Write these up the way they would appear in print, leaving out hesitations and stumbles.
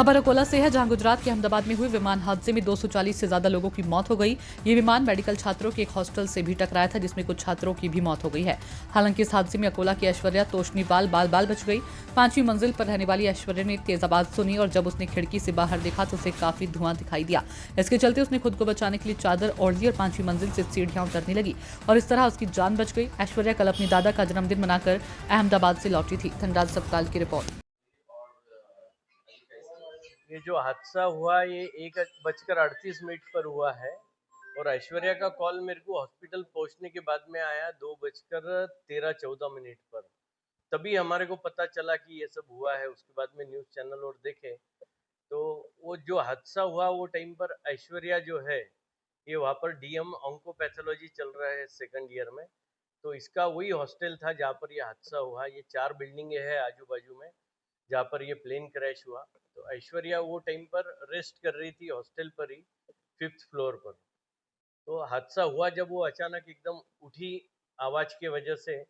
खबर अकोला से है, जहां गुजरात के अहमदाबाद में हुए विमान हादसे में 240 से ज्यादा लोगों की मौत हो गई। ये विमान मेडिकल छात्रों के एक हॉस्टल से भी टकराया था, जिसमें कुछ छात्रों की भी मौत हो गई है। हालांकि इस हादसे में अकोला की ऐश्वर्या तोशनीवाल बाल बाल बच गई। 5वीं मंजिल पर रहने वाली ऐश्वर्या ने तेज आवाज सुनी और जब उसने खिड़की से बाहर देखा तो उसे काफी धुआं दिखाई दिया। इसके चलते उसने खुद को बचाने के लिए चादर ओढ़ ली और 5वीं मंजिल से सीढ़ियां उतरने लगी और इस तरह उसकी जान बच गई। ऐश्वर्या कल अपने दादा का जन्मदिन मनाकर अहमदाबाद से लौटी थी। धनराज सपकाल की रिपोर्ट। ये जो हादसा हुआ ये 1:38 पर हुआ है और ऐश्वर्या का कॉल मेरे को हॉस्पिटल पहुंचने के बाद में आया 2:13-14 पर। तभी हमारे को पता चला कि ये सब हुआ है। उसके बाद में न्यूज़ चैनल और देखे तो वो जो हादसा हुआ वो टाइम पर ऐश्वर्या जो है ये वहाँ पर डीएम ऑन्कोपैथोलॉजी चल रहा है सेकंड ईयर में। तो इसका वही हॉस्टल था जहाँ पर ये हादसा हुआ। ये 4 बिल्डिंगें हैं आजू बाजू में जहाँ पर ये प्लेन क्रैश हुआ। तो ऐश्वर्या वो टाइम पर रेस्ट कर रही थी हॉस्टल पर ही 5th फ्लोर पर। तो हादसा हुआ जब वो अचानक एकदम उठी आवाज की वजह से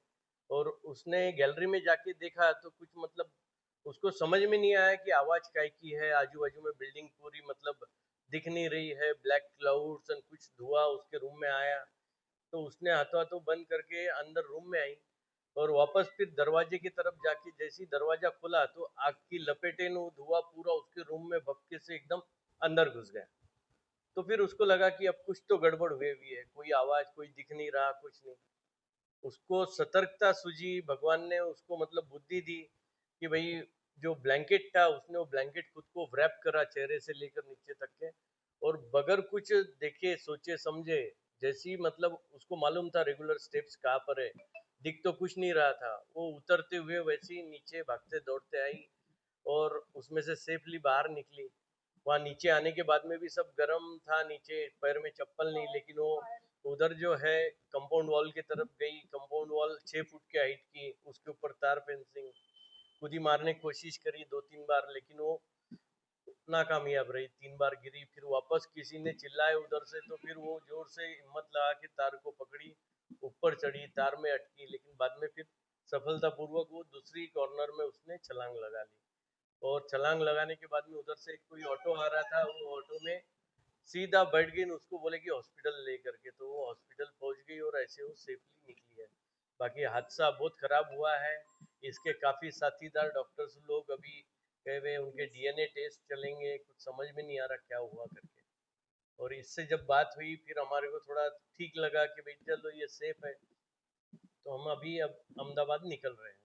और उसने गैलरी में जाके देखा तो कुछ मतलब उसको समझ में नहीं आया कि आवाज काय की है। आजू बाजू में बिल्डिंग पूरी मतलब दिख नहीं रही है, ब्लैक क्लाउड्स और कुछ धुआं उसके रूम में आया। तो उसने हाथों हाथों बंद करके अंदर रूम में आई और वापस फिर दरवाजे की तरफ जाके जैसे ही दरवाजा खुला तो आग की लपेटे ने वो धुआं पूरा उसके रूम में भपके से एकदम अंदर घुस गया। तो फिर उसको लगा कि अब कुछ तो गड़बड़ हुई हुई है, कोई आवाज कोई दिख नहीं रहा कुछ नहीं। उसको सतर्कता सूझी, भगवान ने उसको मतलब बुद्धि दी कि भाई जो ब्लैंकेट था उसने वो ब्लैंकेट खुद को व्रैप करा चेहरे से लेकर नीचे तक के और बगैर कुछ देखे सोचे समझे जैसी मतलब उसको मालूम था रेगुलर स्टेप्स कहाँ पर है, दिख तो कुछ नहीं रहा था। वो उतरते हुए वैसे ही नीचे भागते दौड़ते आई और उसमें से सेफली बाहर निकली। वहाँ नीचे आने के बाद में भी सब गर्म था, नीचे पैर में चप्पल नहीं, लेकिन वो उधर जो है कंपाउंड वॉल की तरफ गई। कंपाउंड वॉल 6 फुट के हाइट की, उसके ऊपर तार फेंसिंग खुद ही मारने की कोशिश करी 2-3 बार, लेकिन वो नाकामयाब रही। 3 बार गिरी, फिर वापस किसी ने चिल्लाए उधर से तो फिर वो जोर से हिम्मत लगा के तार को पकड़ी, ऊपर चढ़ी, तार में अटकी, लेकिन बाद में फिर सफलतापूर्वक वो दूसरी कॉर्नर में उसने छलांग लगा ली। और छलांग लगाने के बाद में उधर से कोई ऑटो आ रहा था, वो ऑटो में सीधा बैठ गई, उसको बोले कि हॉस्पिटल ले करके, तो वो हॉस्पिटल पहुंच गई और ऐसे वो सेफली निकली है। बाकी हादसा बहुत खराब हुआ है। इसके काफी साथीदार डॉक्टर्स लोग अभी गए हुए, उनके डीएनए टेस्ट चलेंगे, कुछ समझ में नहीं आ रहा क्या हुआ करके। और इससे जब बात हुई फिर हमारे को थोड़ा ठीक लगा कि भाई चलो ये सेफ है। तो हम अभी अब अहमदाबाद निकल रहे हैं।